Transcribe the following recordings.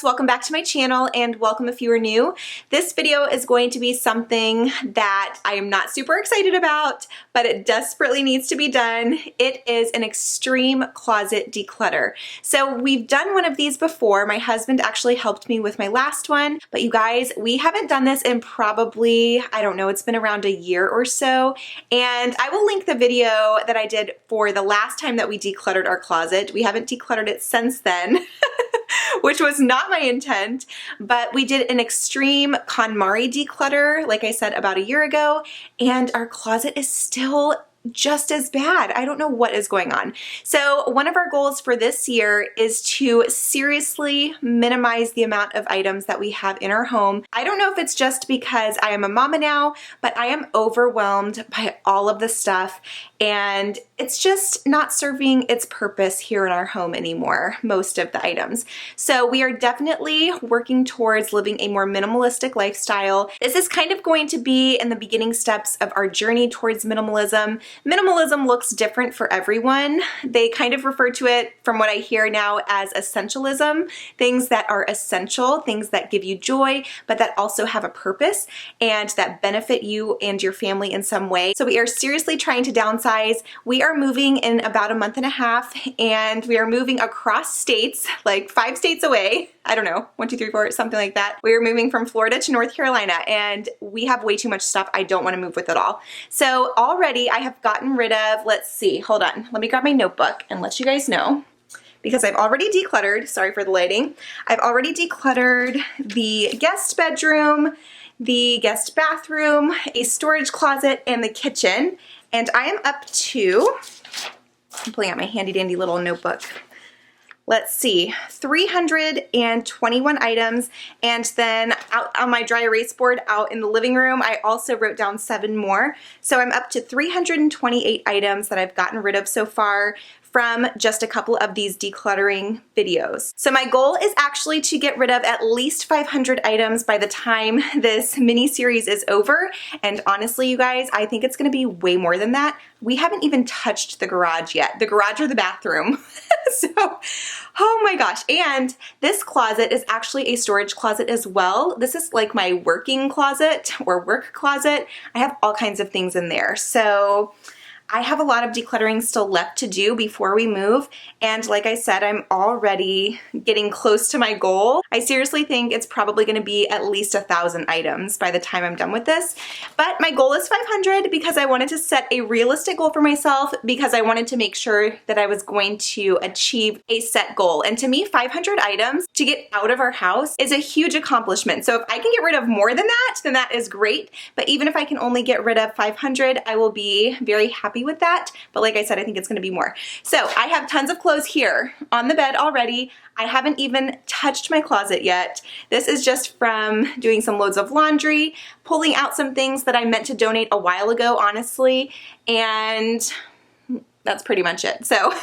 Jess. Welcome back to my channel and welcome if you are new. This video is going to be something that I am not super excited about, but it desperately needs to be done. It is an extreme closet declutter. So we've done one of these before. My husband actually helped me with my last one, but you guys, we haven't done this in probably, I don't know, it's been around a year or so. And I will link the video that I did for the last time that we decluttered our closet. We haven't decluttered it since then. Which was not my intent, but we did an extreme KonMari declutter, like I said, about a year ago, and our closet is still just as bad. I don't know what is going on. So one of our goals for this year is to seriously minimize the amount of items that we have in our home. I don't know if it's just because I am a mama now, but I am overwhelmed by all of the stuff and it's just not serving its purpose here in our home anymore, most of the items. So we are definitely working towards living a more minimalistic lifestyle. This is kind of going to be in the beginning steps of our journey towards minimalism. Minimalism looks different for everyone. They kind of refer to it, from what I hear now, as essentialism. Things that are essential, things that give you joy, but that also have a purpose and that benefit you and your family in some way. So we are seriously trying to downsize. We are moving in about a month and a half and we are moving across states, like 5 states away. I don't know, 1, 2, 3, 4, something like that. We are moving from Florida to North Carolina and we have way too much stuff I don't want to move with at all. So already I have gotten rid of, let's see, hold on. Let me grab my notebook and let you guys know, because I've already decluttered, sorry for the lighting. I've already decluttered the guest bedroom, the guest bathroom, a storage closet, and the kitchen. And I am up to, I'm pulling out my handy dandy little notebook. Let's see, 321 items, and then out on my dry erase board out in the living room, I also wrote down 7 more. So I'm up to 328 items that I've gotten rid of so far from just a couple of these decluttering videos. So my goal is actually to get rid of at least 500 items by the time this mini series is over. And honestly, you guys, I think it's gonna be way more than that. We haven't even touched the garage yet. The garage or the bathroom. So, oh my gosh. And this closet is actually a storage closet as well. This is like my working closet or work closet. I have all kinds of things in there. So I have a lot of decluttering still left to do before we move, and like I said, I'm already getting close to my goal. I seriously think it's probably going to be at least 1,000 items by the time I'm done with this, but my goal is 500 because I wanted to set a realistic goal for myself, because I wanted to make sure that I was going to achieve a set goal. And to me, 500 items to get out of our house is a huge accomplishment. So if I can get rid of more than that, then that is great, but even if I can only get rid of 500, I will be very happy with that. But like I said, I think it's going to be more. So I have tons of clothes here on the bed already. I haven't even touched my closet yet. This is just from doing some loads of laundry, pulling out some things that I meant to donate a while ago, honestly, and that's pretty much it. So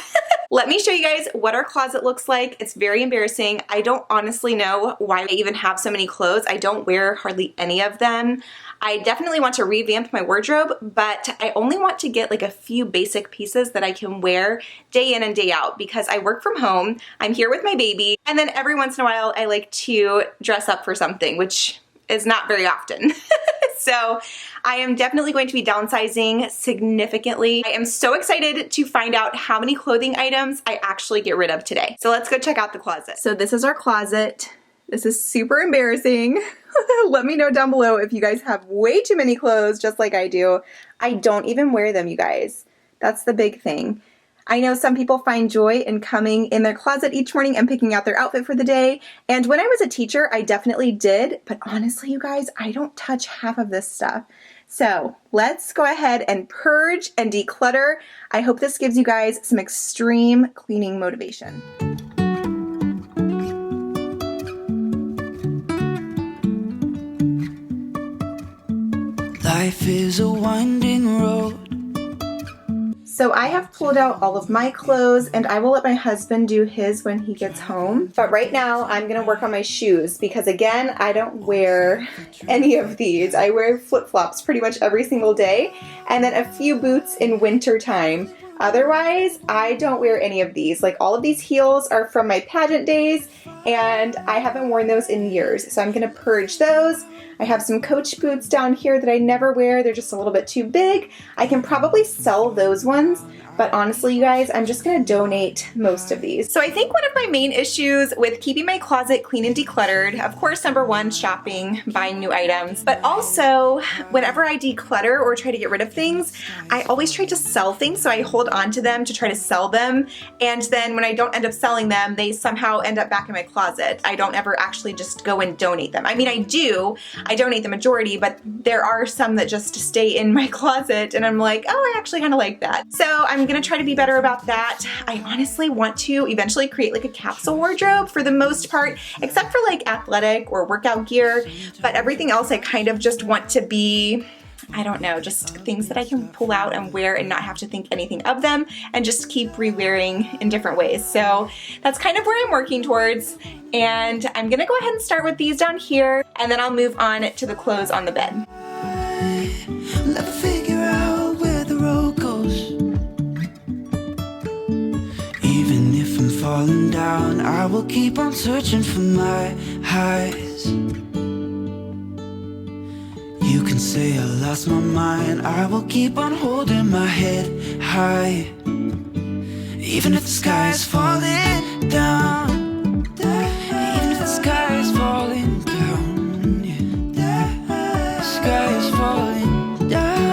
let me show you guys what our closet looks like. It's very embarrassing. I don't honestly know why I even have so many clothes. I don't wear hardly any of them. I definitely want to revamp my wardrobe, but I only want to get like a few basic pieces that I can wear day in and day out, because I work from home, I'm here with my baby, and then every once in a while I like to dress up for something, which is not very often. So I am definitely going to be downsizing significantly. I am so excited to find out how many clothing items I actually get rid of today. So let's go check out the closet. So this is our closet. This is super embarrassing. Let me know down below if you guys have way too many clothes just like I do. I don't even wear them, you guys. That's the big thing. I know some people find joy in coming in their closet each morning and picking out their outfit for the day. And when I was a teacher, I definitely did. But honestly, you guys, I don't touch half of this stuff. So let's go ahead and purge and declutter. I hope this gives you guys some extreme cleaning motivation. Life is a winding road. So I have pulled out all of my clothes and I will let my husband do his when he gets home. But right now I'm gonna work on my shoes because again, I don't wear any of these. I wear flip-flops pretty much every single day and then a few boots in winter time. Otherwise, I don't wear any of these. Like, all of these heels are from my pageant days, and I haven't worn those in years. So I'm gonna purge those. I have some Coach boots down here that I never wear. They're just a little bit too big. I can probably sell those ones, but honestly, you guys, I'm just gonna donate most of these. So I think one of my main issues with keeping my closet clean and decluttered, of course, number one, shopping, buying new items, but also whenever I declutter or try to get rid of things, I always try to sell things, so I hold on to them to try to sell them, and then when I don't end up selling them, they somehow end up back in my closet. I don't ever actually just go and donate them. I mean, I donate the majority, but there are some that just stay in my closet, and I'm like, oh, I actually kind of like that. So I'm gonna try to be better about that. I honestly want to eventually create like a capsule wardrobe for the most part, except for like athletic or workout gear, but everything else I kind of just want to be, I don't know, just things that I can pull out and wear and not have to think anything of them and just keep re-wearing in different ways. So that's kind of where I'm working towards. And I'm gonna go ahead and start with these down here, and then I'll move on to the clothes on the bed. Let's figure out where the road goes. Even if I'm falling down, I will keep on searching for my highs. You can say I lost my mind, I will keep on holding my head high. Even if the sky is falling down, even if the sky is falling down, yeah. The sky is falling down.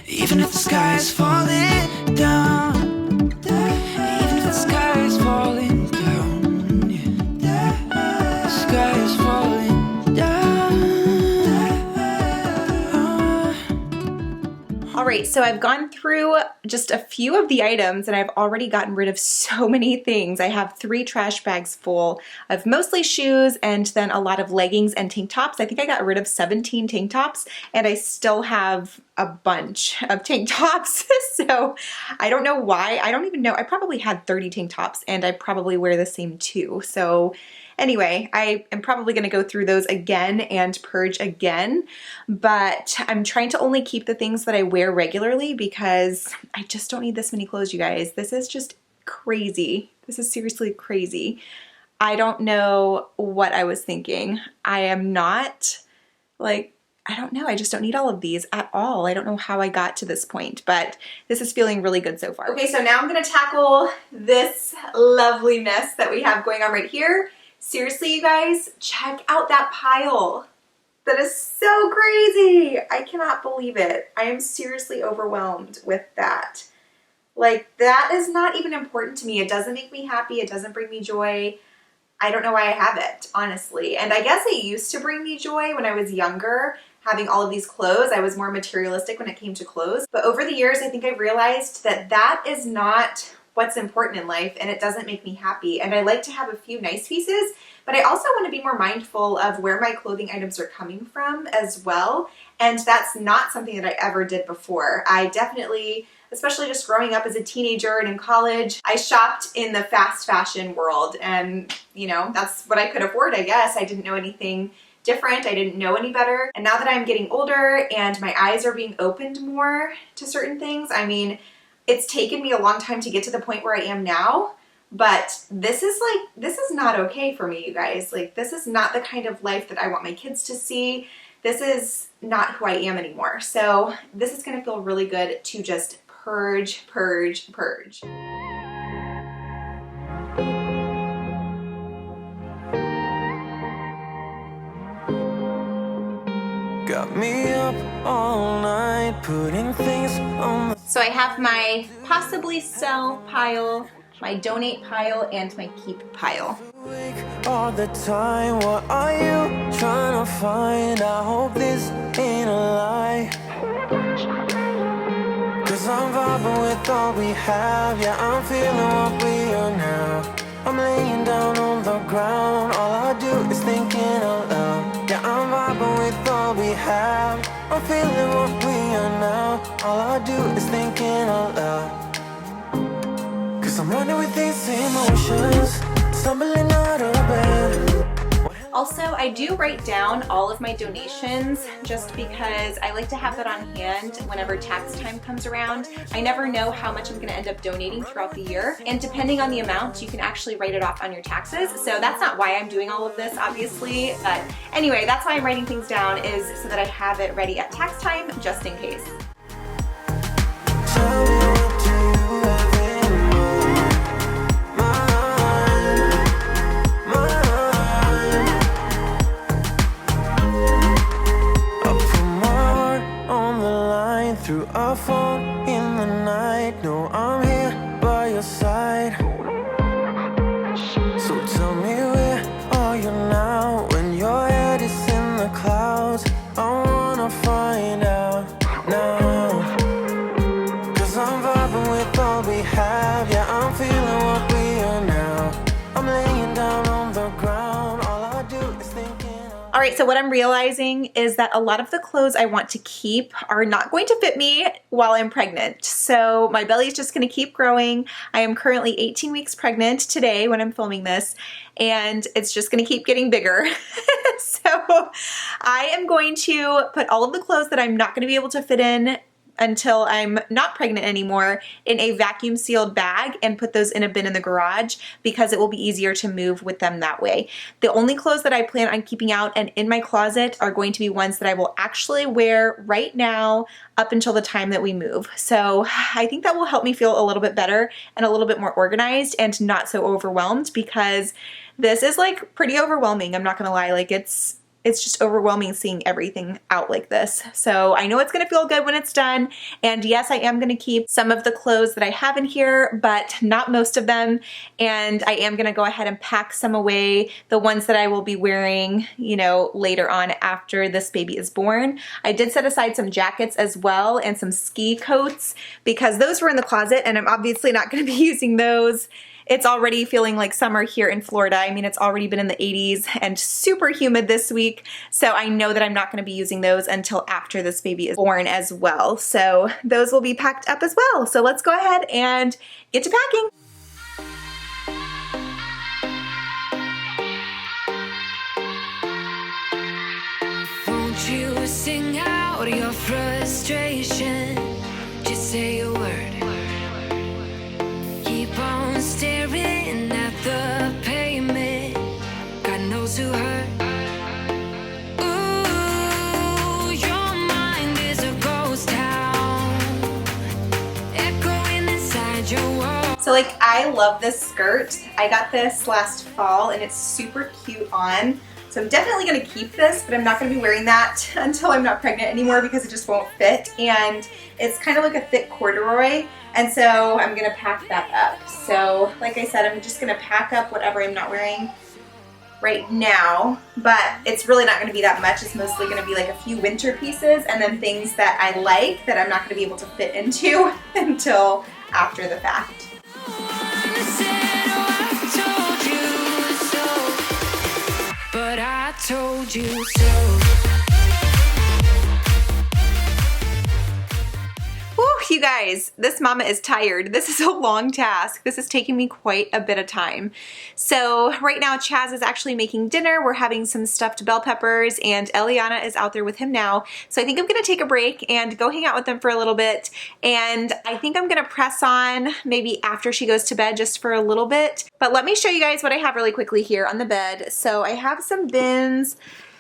Even if the sky is falling down, even if the sky is falling down, yeah. The sky is falling down. All right, so I've gone through just a few of the items and I've already gotten rid of so many things. I have 3 trash bags full of mostly shoes and then a lot of leggings and tank tops. I think I got rid of 17 tank tops and I still have a bunch of tank tops. So I don't know why. I don't even know. I probably had 30 tank tops and I probably wear the same 2. So anyway, I am probably gonna go through those again and purge again, but I'm trying to only keep the things that I wear regularly because I just don't need this many clothes, you guys. This is just crazy. This is seriously crazy. I don't know what I was thinking. I am not like, I don't know, I just don't need all of these at all. I don't know how I got to this point, but this is feeling really good so far. Okay, so now I'm gonna tackle this lovely mess that we have going on right here. Seriously, you guys, check out that pile. That is so crazy. I cannot believe it. I am seriously overwhelmed with that. Like, that is not even important to me. It doesn't make me happy. It doesn't bring me joy. I don't know why I have it, honestly. And I guess it used to bring me joy when I was younger, having all of these clothes. I was more materialistic when it came to clothes. But over the years, I think I've realized that that is not what's important in life, and it doesn't make me happy. And I like to have a few nice pieces, but I also want to be more mindful of where my clothing items are coming from as well. And that's not something that I ever did before. I definitely, especially just growing up as a teenager and in college, I shopped in the fast fashion world, and you know, that's what I could afford, I guess. I didn't know anything different. I didn't know any better. And now that I'm getting older and my eyes are being opened more to certain things, I mean, it's taken me a long time to get to the point where I am now, but this is not okay for me, you guys. Like, this is not the kind of life that I want my kids to see. This is not who I am anymore. So this is gonna feel really good to just purge, purge, purge. Got me up all night, putting things on the... So I have my possibly sell pile, my donate pile, and my keep pile. All the time, what are you trying to find? I hope this ain't a lie. Cause I'm vibing with all we have. Yeah, I'm feeling what we are now. I'm laying down on the ground. All I do is thinking out loud. Yeah, I'm vibing with all we have. I'm feeling what we are now. All I do is thinking out loud. these emotions, stumbling out of bed. Also, I do write down all of my donations just because I like to have that on hand whenever tax time comes around. I never know how much I'm going to end up donating throughout the year, and depending on the amount, you can actually write it off on your taxes. So that's not why I'm doing all of this, obviously, but anyway, that's why I'm writing things down, is so that I have it ready at tax time just in case. Tell me, what do you have in mind? I put my heart on the line through our phone in the night. No, I'm here by your side. So tell me, where are you now? When your head is in the clouds, I wanna find out now. 'Cause I'm vibing with all we have. Yeah, I'm feeling what we are now. I'm laying down on the ground. All I do is thinking of... All right, so what I'm realizing is that a lot of the clothes I want to keep are not going to fit me while I'm pregnant. So my belly is just going to keep growing. I am currently 18 weeks pregnant today when I'm filming this, and it's just going to keep getting bigger. So I am going to put all of the clothes that I'm not going to be able to fit in until I'm not pregnant anymore in a vacuum sealed bag and put those in a bin in the garage, because it will be easier to move with them that way. The only clothes that I plan on keeping out and in my closet are going to be ones that I will actually wear right now up until the time that we move. So I think that will help me feel a little bit better and a little bit more organized and not so overwhelmed, because this is like pretty overwhelming. I'm not gonna lie, like it's just overwhelming seeing everything out like this. So I know it's gonna feel good when it's done. And yes, I am gonna keep some of the clothes that I have in here, but not most of them. And I am gonna go ahead and pack some away, the ones that I will be wearing, you know, later on after this baby is born. I did set aside some jackets as well and some ski coats, because those were in the closet and I'm obviously not gonna be using those. It's already feeling like summer here in Florida. I mean, it's already been in the 80s and super humid this week. So I know that I'm not going to be using those until after this baby is born as well. So those will be packed up as well. So let's go ahead and get to packing. Won't you sing out your frustration? Just say a word. Keep on staring at the pavement. God knows who hurt. Ooh, your mind is a ghost town, echoing inside your wall. So like, I love this skirt. I got this last fall and it's super cute on. So I'm definitely gonna keep this, but I'm not gonna be wearing that until I'm not pregnant anymore, because it just won't fit. And it's kind of like a thick corduroy. And so I'm gonna pack that up. So like I said, I'm just gonna pack up whatever I'm not wearing right now, but it's really not gonna be that much. It's mostly gonna be like a few winter pieces and then things that I like that I'm not gonna be able to fit into until after the fact. But I told you so. Whew, you guys, this mama is tired. This is a long task. This is taking me quite a bit of time. So right now Chaz is actually making dinner. We're having some stuffed bell peppers and Eliana is out there with him now. So I think I'm gonna take a break and go hang out with them for a little bit. And I think I'm gonna press on maybe after she goes to bed just for a little bit. But let me show you guys what I have really quickly here on the bed. So I have some bins.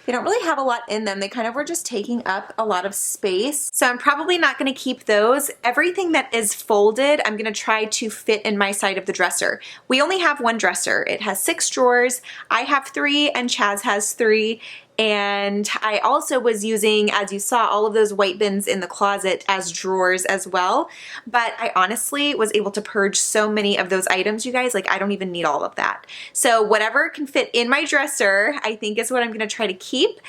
They don't really have a lot in them. They kind of were just taking up a lot of space. So I'm probably not gonna keep those. Everything that is folded, I'm gonna try to fit in my side of the dresser. We only have one dresser. It has 6 drawers. I have 3 and Chaz has 3. And I also was using, as you saw, all of those white bins in the closet as drawers as well. But I honestly was able to purge so many of those items, you guys, like I don't even need all of that. So whatever can fit in my dresser, I think is what I'm gonna try to keep.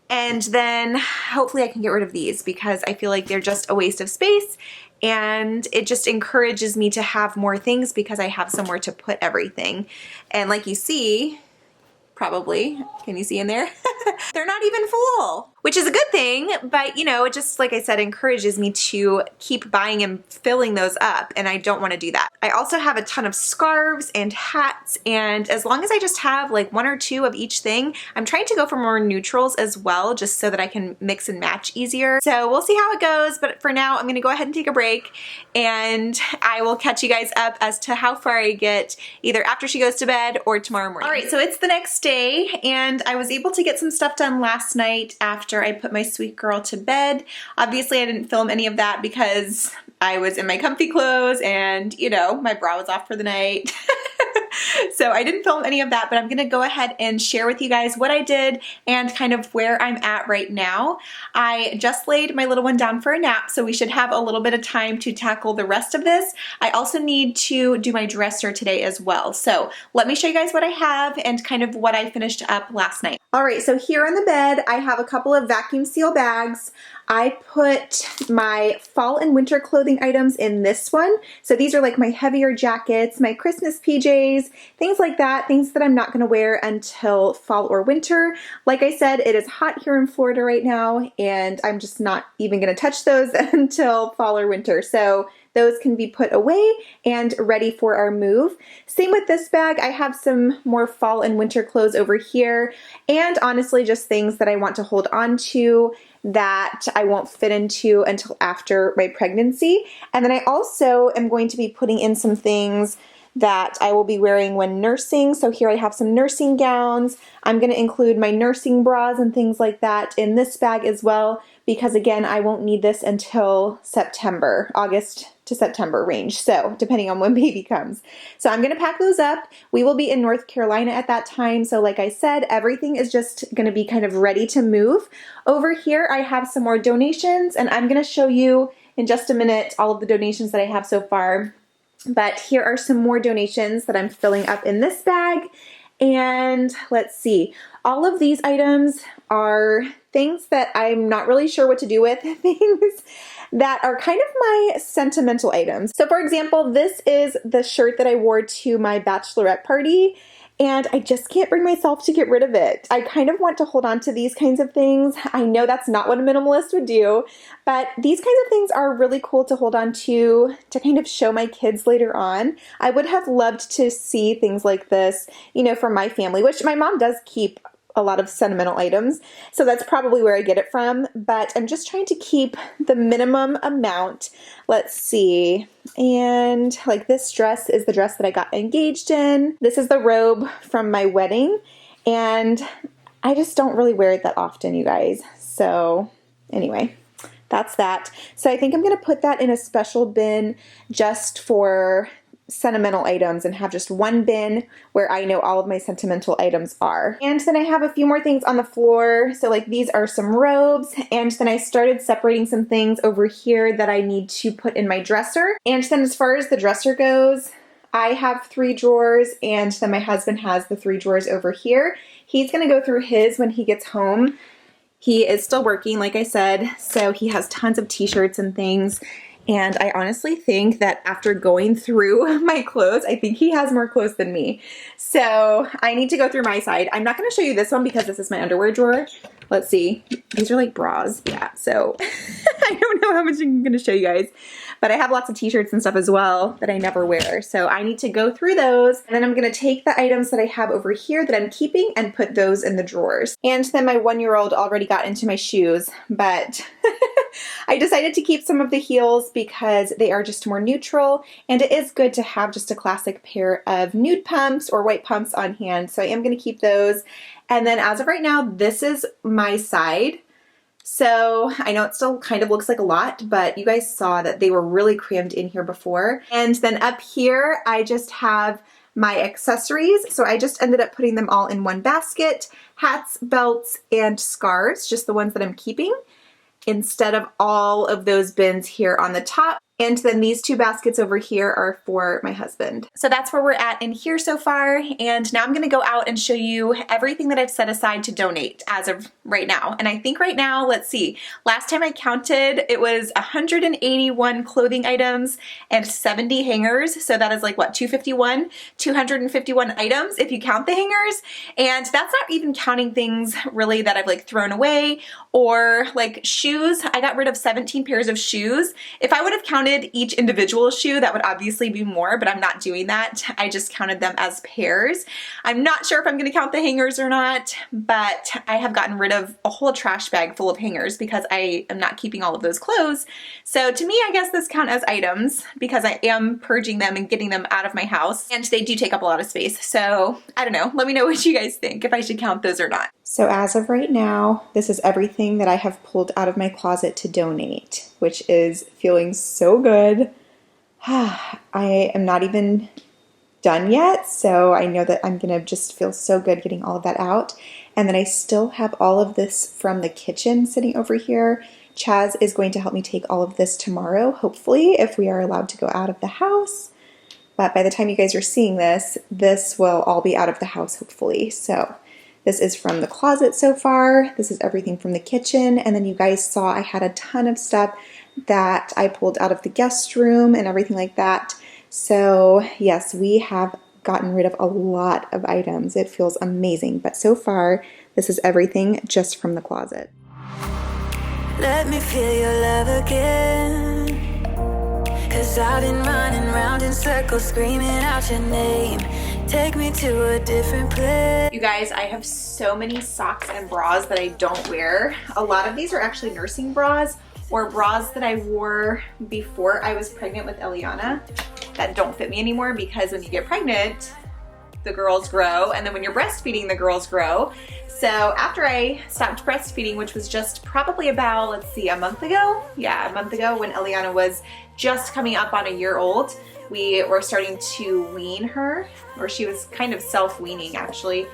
And then hopefully I can get rid of these, because I feel like they're just a waste of space. And it just encourages me to have more things because I have somewhere to put everything. And like you see, probably, can you see in there? They're not even full. which is a good thing, but you know, it just, like I said, encourages me to keep buying and filling those up, and I don't want to do that. I also have a ton of scarves and hats, and as long as I just have like one or two of each thing, I'm trying to go for more neutrals as well, just so that I can mix and match easier. So we'll see how it goes, but for now, I'm gonna go ahead and take a break, and I will catch you guys up as to how far I get either after she goes to bed or tomorrow morning. All right, so it's the next day, and I was able to get some stuff done last night after I put my sweet girl to bed. Obviously, I didn't film any of that because I was in my comfy clothes and, you know, my bra was off for the night. So I didn't film any of that, but I'm gonna go ahead and share with you guys what I did and kind of where I'm at right now. I just laid my little one down for a nap, so we should have a little bit of time to tackle the rest of this. I also need to do my dresser today as well. So let me show you guys what I have and kind of what I finished up last night. All right, so here on the bed, I have a couple of vacuum seal bags. I put my fall and winter clothing items in this one. So these are like my heavier jackets, my Christmas PJs, things like that, things that I'm not gonna wear until fall or winter. Like I said, it is hot here in Florida right now, and I'm just not even gonna touch those until fall or winter. So those can be put away and ready for our move. Same with this bag. I have some more fall and winter clothes over here, and honestly just things that I want to hold on to that I won't fit into until after my pregnancy. And then I also am going to be putting in some things that I will be wearing when nursing. So here I have some nursing gowns. I'm going to include my nursing bras and things like that in this bag as well, because again, I won't need this until September, August to September range. So depending on when baby comes. So I'm going to pack those up. We will be in North Carolina at that time. So like I said, everything is just going to be kind of ready to move. Over here, I have some more donations, and I'm going to show you in just a minute all of the donations that I have so far. But here are some more donations that I'm filling up in this bag. And let's see, all of these items are things that I'm not really sure what to do with, things that are kind of my sentimental items. So for example, this is the shirt that I wore to my bachelorette party, and I just can't bring myself to get rid of it. I kind of want to hold on to these kinds of things. I know that's not what a minimalist would do, but these kinds of things are really cool to hold on to kind of show my kids later on. I would have loved to see things like this, you know, from my family, which my mom does keep a lot of sentimental items, so that's probably where I get it from, but I'm just trying to keep the minimum amount. Let's see, and like this dress is the dress that I got engaged in. This is the robe from my wedding, and I just don't really wear it that often, you guys. So anyway, that's that. So I think I'm gonna put that in a special bin just for sentimental items and have just one bin where I know all of my sentimental items are. And then I have a few more things on the floor. So like these are some robes, and then I started separating some things over here that I need to put in my dresser. And then as far as the dresser goes, I have 3 drawers, and then my husband has the 3 drawers over here. He's gonna go through his when he gets home. He is still working, like I said, so he has tons of t-shirts and things. And I honestly think that after going through my clothes, I think he has more clothes than me. So I need to go through my side. I'm not going to show you this one because this is my underwear drawer. Let's see. These are like bras. Yeah, so I don't know how much I'm going to show you guys. But I have lots of t-shirts and stuff as well that I never wear. So I need to go through those. And then I'm going to take the items that I have over here that I'm keeping and put those in the drawers. And then my 1-year-old already got into my shoes, but I decided to keep some of the heels because they are just more neutral, and it is good to have just a classic pair of nude pumps or white pumps on hand. So I am going to keep those. And then as of right now, this is my side. So I know it still kind of looks like a lot, but you guys saw that they were really crammed in here before. And then up here, I just have my accessories. So I just ended up putting them all in one basket: hats, belts, and scarves, just the ones that I'm keeping, instead of all of those bins here on the top. And then these two baskets over here are for my husband. So that's where we're at in here so far. And now I'm gonna go out and show you everything that I've set aside to donate as of right now. And I think right now, let's see, last time I counted, it was 181 clothing items and 70 hangers. So that is like what, 251 items if you count the hangers. And that's not even counting things really that I've like thrown away, or like shoes. I got rid of 17 pairs of shoes. If I would have counted each individual shoe, that would obviously be more, but I'm not doing that. I just counted them as pairs. I'm not sure if I'm gonna count the hangers or not, but I have gotten rid of a whole trash bag full of hangers because I am not keeping all of those clothes. So to me, I guess this count as items because I am purging them and getting them out of my house, and they do take up a lot of space. So I don't know, let me know what you guys think, if I should count those or not. So as of right now, this is everything that I have pulled out of my closet to donate, which is feeling so good. I am not even done yet, so I know that I'm gonna just feel so good getting all of that out. And then I still have all of this from the kitchen sitting over here. Chaz is going to help me take all of this tomorrow, hopefully, if we are allowed to go out of the house. But by the time you guys are seeing this, this will all be out of the house, hopefully. So this is from the closet so far. This is everything from the kitchen. And then you guys saw I had a ton of stuff that I pulled out of the guest room and everything like that. So yes, we have gotten rid of a lot of items. It feels amazing. But so far, this is everything just from the closet. Let me feel your love again, 'cause I've been running round in circles screaming out your name. Take me to a different place. You guys, I have so many socks and bras that I don't wear. A lot of these are actually nursing bras or bras that I wore before I was pregnant with Eliana that don't fit me anymore, because when you get pregnant, the girls grow, and then when you're breastfeeding, the girls grow. So after I stopped breastfeeding, which was just probably about, let's see, a month ago? Yeah, a month ago, when Eliana was just coming up on a year old, we were starting to wean her, or she was kind of self-weaning actually,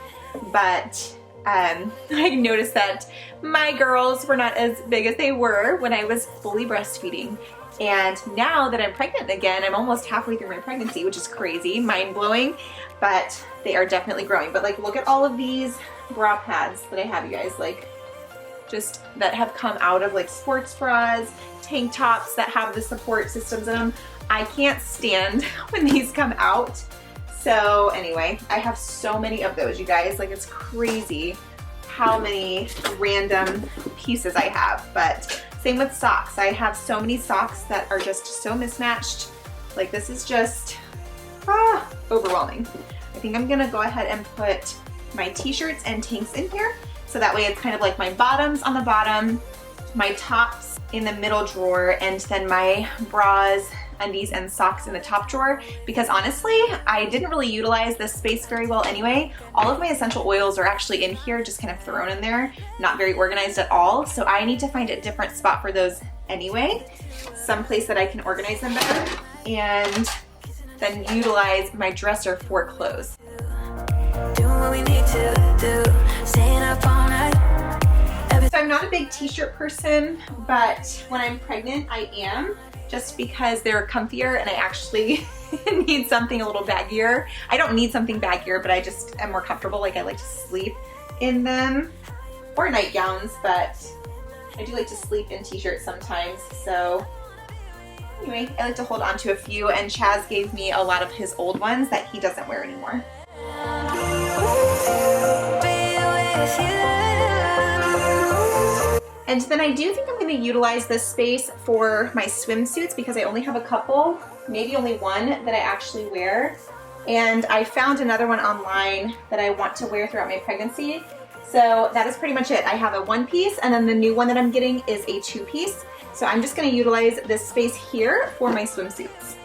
but I noticed that my girls were not as big as they were when I was fully breastfeeding. And now that I'm pregnant again, I'm almost halfway through my pregnancy, which is crazy, mind-blowing, but they are definitely growing. But like, look at all of these bra pads that I have, you guys, like just that have come out of like sports bras, tank tops that have the support systems in them. I can't stand when these come out. So anyway, I have so many of those, you guys, like it's crazy how many random pieces I have. But same with socks. I have so many socks that are just so mismatched. Like this is just overwhelming. I think I'm gonna go ahead and put my t-shirts and tanks in here, so that way it's kind of like my bottoms on the bottom, my tops in the middle drawer, and then my bras, undies, and socks in the top drawer, because honestly, I didn't really utilize this space very well anyway. All of my essential oils are actually in here, just kind of thrown in there, not very organized at all. So I need to find a different spot for those anyway, someplace that I can organize them better, and then utilize my dresser for clothes. Doing what we need to do, staying up all night. So I'm not a big t-shirt person, but when I'm pregnant, I am, just because they're comfier and I actually need something a little baggier. I don't need something baggier, but I just am more comfortable. Like I like to sleep in them, or nightgowns, but I do like to sleep in t-shirts sometimes. So anyway, I like to hold on to a few, and Chaz gave me a lot of his old ones that he doesn't wear anymore. And then I do think I'm going to utilize this space for my swimsuits, because I only have a couple, maybe only one, that I actually wear. And I found another one online that I want to wear throughout my pregnancy. So that is pretty much it. I have a one piece, and then the new one that I'm getting is a two piece. So I'm just going to utilize this space here for my swimsuits.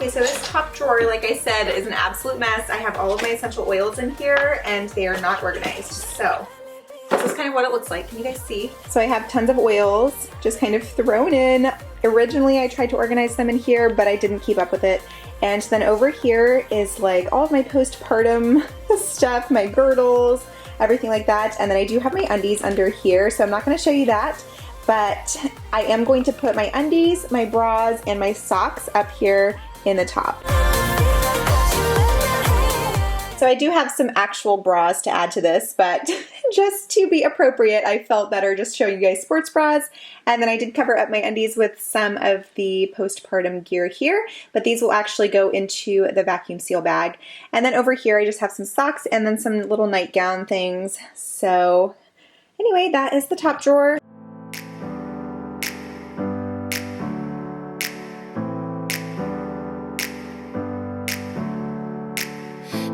So this top drawer drawer, like I said, is an absolute mess. I have all of my essential oils in here and they are not organized. So this is kind of what it looks like. Can you guys see? So I have tons of oils just kind of thrown in. Originally I tried to organize them in here, but I didn't keep up with it. And then over here is like all of my postpartum stuff, my girdles, everything like that. And then I do have my undies under here, so I'm not going to show you that. But I am going to put my undies, my bras, and my socks up here in the top. So I do have some actual bras to add to this, but just to be appropriate, I felt better just showing you guys sports bras. And then I did cover up my undies with some of the postpartum gear here, but these will actually go into the vacuum seal bag. And then over here, I just have some socks and then some little nightgown things. So anyway, that is the top drawer.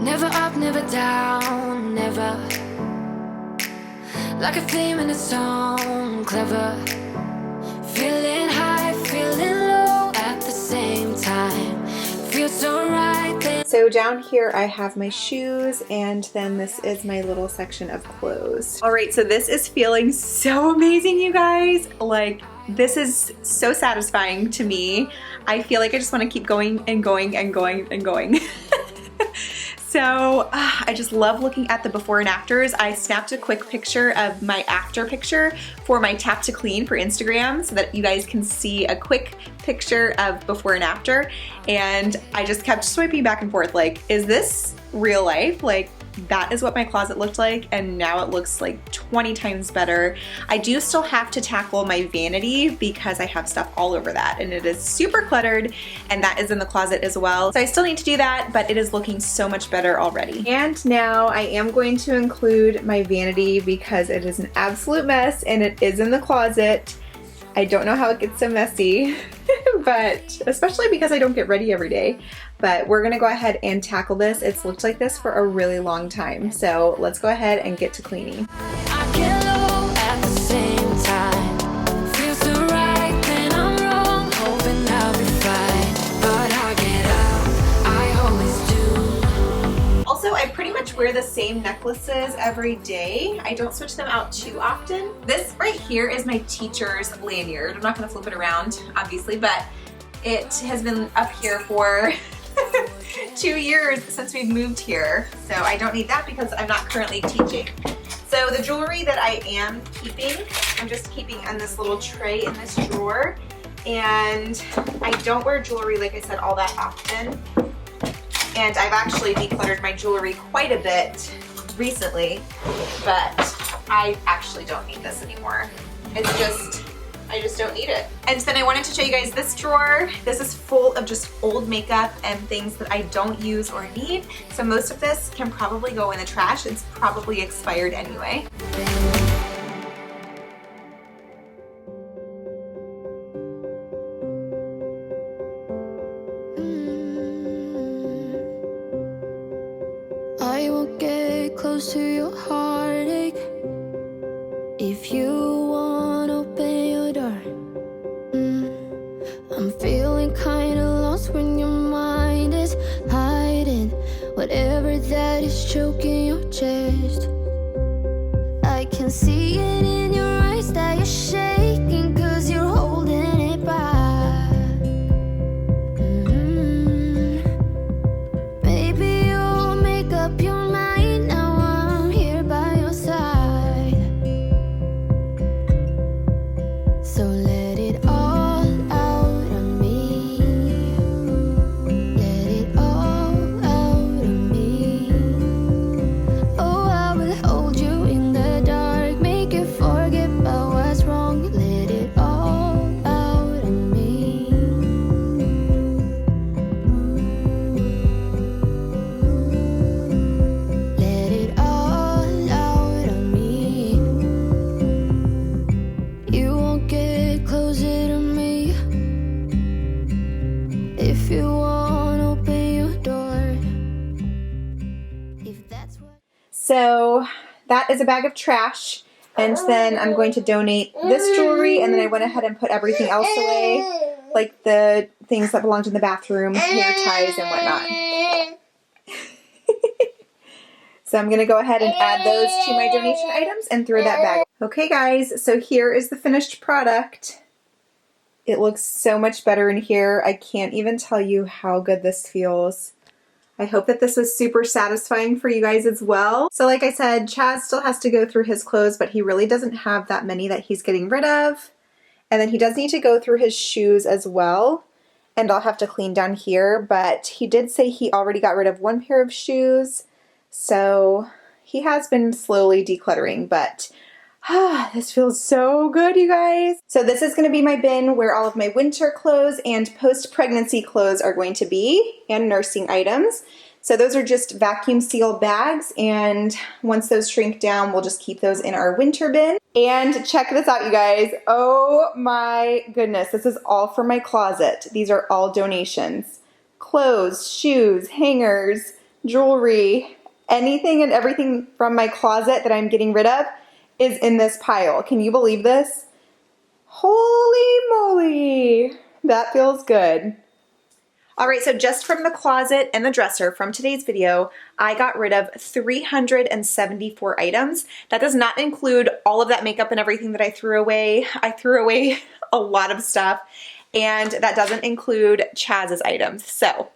Never up, never down, never. Like a theme in a song, clever. Feeling high, feeling low at the same time. Feels so right then. So down here I have my shoes, and then this is my little section of clothes. All right, so this is feeling so amazing, you guys. Like, this is so satisfying to me. I feel like I just want to keep going and going and going and going. So I just love looking at the before and afters. I snapped a quick picture of my after picture for my tap to clean for Instagram so that you guys can see a quick picture of before and after. And I just kept swiping back and forth like, is this real life? Like, that is what my closet looked like, and now it looks like 20 times better. I do still have to tackle my vanity because I have stuff all over that and it is super cluttered, and that is in the closet as well. So I still need to do that, but it is looking so much better already. And now I am going to include my vanity because it is an absolute mess and it is in the closet. I don't know how it gets so messy, but especially because I don't get ready every day. But we're gonna go ahead and tackle this. It's looked like this for a really long time. So let's go ahead and get to cleaning. I get low at the same time. Feels so right, then I'm wrong. Hoping I'll be fine, but I get out. I always do. Also, I pretty much wear the same necklaces every day. I don't switch them out too often. This right here is my teacher's lanyard. I'm not gonna flip it around, obviously, but it has been up here for 2 years since we've moved here. So I don't need that because I'm not currently teaching. So the jewelry that I am keeping, I'm just keeping in this little tray in this drawer. And I don't wear jewelry, like I said, all that often. And I've actually decluttered my jewelry quite a bit recently, but I actually don't need this anymore. It's just, I just don't need it. And then I wanted to show you guys this drawer. This is full of just old makeup and things that I don't use or need. So most of this can probably go in the trash. It's probably expired anyway. I won't get close to your heartache if you won't open your door. I'm feeling kinda lost when your mind is hiding whatever that is choking your chest. I can see it in your eyes that you're shaking 'cause you're holding it back. Maybe you'll make up your mind now. I'm here by your side. So let it all out of me. Let it all out of me. Oh, I will hold you in the dark, make you forget about what's wrong. Let it all out of me. Let it all out of me. You won't get closer to me if you won't open your door. If that's what. So that is a bag of trash. And then I'm going to donate this jewelry, and then I went ahead and put everything else away. like the things that belonged in the bathroom, hair ties and whatnot. So I'm gonna go ahead and add those to my donation items and throw that bag. Okay guys, so here is the finished product. It looks so much better in here. I can't even tell you how good this feels. I hope that this was super satisfying for you guys as well. So like I said, Chaz still has to go through his clothes, but he really doesn't have that many that he's getting rid of. And then he does need to go through his shoes as well. And I'll have to clean down here, but he did say he already got rid of one pair of shoes. So he has been slowly decluttering, but this feels so good, you guys. So this is going to be my bin where all of my winter clothes and post-pregnancy clothes are going to be, and nursing items. So those are just vacuum seal bags, and once those shrink down, we'll just keep those in our winter bin. And check this out, you guys. Oh my goodness, this is all from my closet. These are all donations. Clothes, shoes, hangers, jewelry, anything and everything from my closet that I'm getting rid of is in this pile. Can you believe this? Holy moly, that feels good. All right, so just from the closet and the dresser from today's video, I got rid of 374 items. That does not include all of that makeup and everything that I threw away. I threw away a lot of stuff, and that doesn't include Chaz's items. So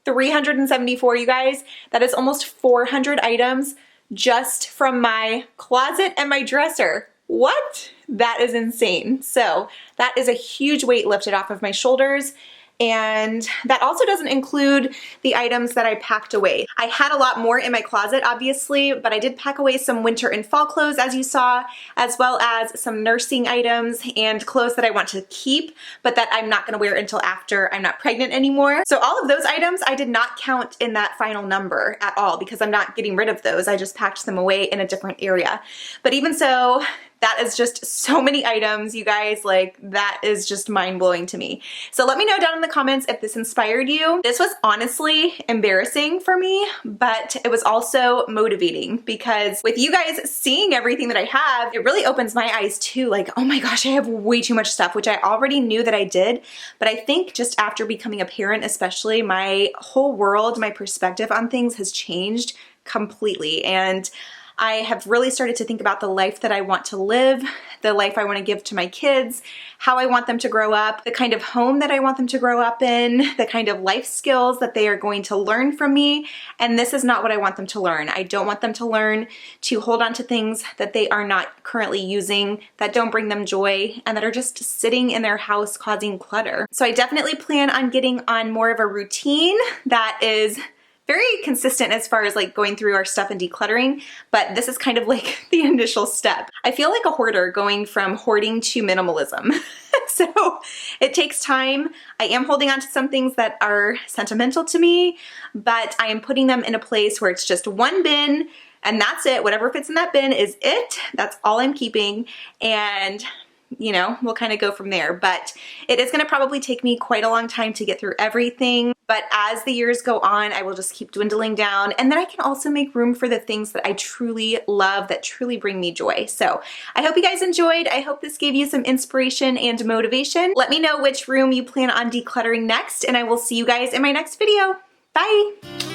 374, you guys, that is almost 400 items just from my closet and my dresser. What? That is insane. So that is a huge weight lifted off of my shoulders. And that also doesn't include the items that I packed away. I had a lot more in my closet, obviously, but I did pack away some winter and fall clothes, as you saw, as well as some nursing items and clothes that I want to keep, but that I'm not gonna wear until after I'm not pregnant anymore. So all of those items I did not count in that final number at all because I'm not getting rid of those. I just packed them away in a different area. But even so, that is just so many items, you guys. Like, that is just mind-blowing to me. So let me know down in the comments if this inspired you. This was honestly embarrassing for me, but it was also motivating because with you guys seeing everything that I have, it really opens my eyes too. Like, oh my gosh, I have way too much stuff, which I already knew that I did. But I think just after becoming a parent, especially, my whole world, my perspective on things has changed completely. And I have really started to think about the life that I want to live, the life I want to give to my kids, how I want them to grow up, the kind of home that I want them to grow up in, the kind of life skills that they are going to learn from me. And this is not what I want them to learn. I don't want them to learn to hold on to things that they are not currently using, that don't bring them joy, and that are just sitting in their house causing clutter. So I definitely plan on getting on more of a routine that is very consistent as far as like going through our stuff and decluttering, but this is kind of like the initial step. I feel like a hoarder going from hoarding to minimalism. So it takes time. I am holding on to some things that are sentimental to me, but I am putting them in a place where it's just one bin and that's it. Whatever fits in that bin is it. That's all I'm keeping. And you know, we'll kind of go from there. But it is going to probably take me quite a long time to get through everything. But as the years go on, I will just keep dwindling down. And then I can also make room for the things that I truly love, that truly bring me joy. So I hope you guys enjoyed. I hope this gave you some inspiration and motivation. Let me know which room you plan on decluttering next, and I will see you guys in my next video. Bye!